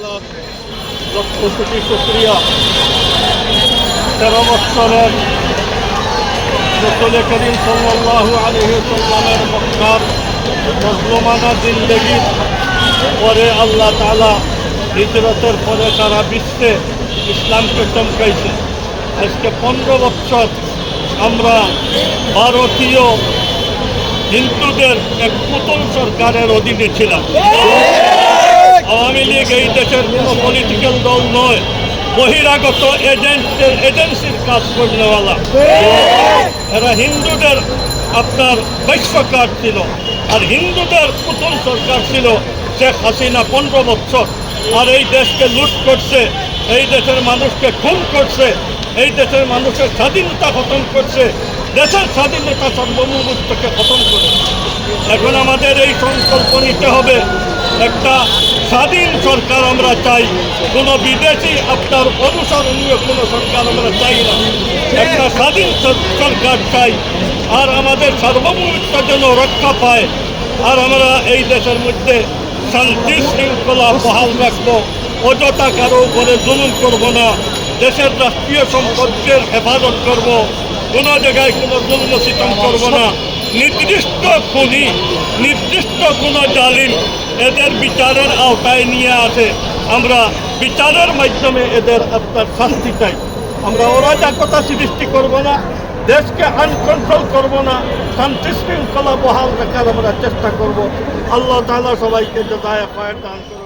তাআলার লক্ষ কোটি শুকরিয়া। 13 বছরের রাসূল করিম সাল্লাল্লাহু আলাইহি ওয়াসাল্লামের মক্কার মজলুমানা জিন্দেগির পরে আল্লাহ তাআলা হিজরতের পরে সারা বিশ্বে ইসলামকে চমকাইছে। আজকে 15 বছর আমরা ভারতীয় হিন্দুদের এক পুতুল সরকারের অধীনে ছিলাম। আওয়ামী লীগ এই দেশের কোনো পলিটিক্যাল দল নয়, বহিরাগত এজেন্সির কাজ করনেওয়ালা। এরা হিন্দুদের আপনার বৈশ্যকার ছিল, আর হিন্দুদের পুতুল সরকার ছিল শেখ হাসিনা 15 বছর। আর এই দেশকে লুট করছে, এই দেশের মানুষকে খুন করছে, এই দেশের মানুষের স্বাধীনতা খতম করছে, দেশের স্বাধীনতা সার্বভৌমত্বকে খতম করে। এখন আমাদের এই সংকল্প নিতে হবে, একটা স্বাধীন সরকার আমরা চাই, কোনো বিদেশি আপনার অনুসরণীয় কোনো সরকার আমরা চাই না, একটা স্বাধীন সরকার চাই। আর আমাদের সার্বভৌমত্ব যেন রক্ষা পায়, আর আমরা এই দেশের মধ্যে শান্তি শৃঙ্খলা বহাল রাখবো, অযথা কারো উপরে জুলুম করব না, দেশের রাষ্ট্রীয় সম্পদের হেফাজত করব, কোনো জায়গায় কোনো জুলুম সিতম করব না। নির্দিষ্ট খুনি, নির্দিষ্ট কোনো জালিম এদের বিচারের আওতায় নিয়ে আসে, আমরা বিচারের মাধ্যমে এদের আপনার শাস্তি চাই। আমরা অরাজকতা সৃষ্টি করব না, দেশকে আনকন্ট্রোল করব না, শান্তি শৃঙ্খলা বহাল রাখার আমরা চেষ্টা করব। আল্লাহ তাআলা সবাইকে জাযায়ে খায়র দান করুন।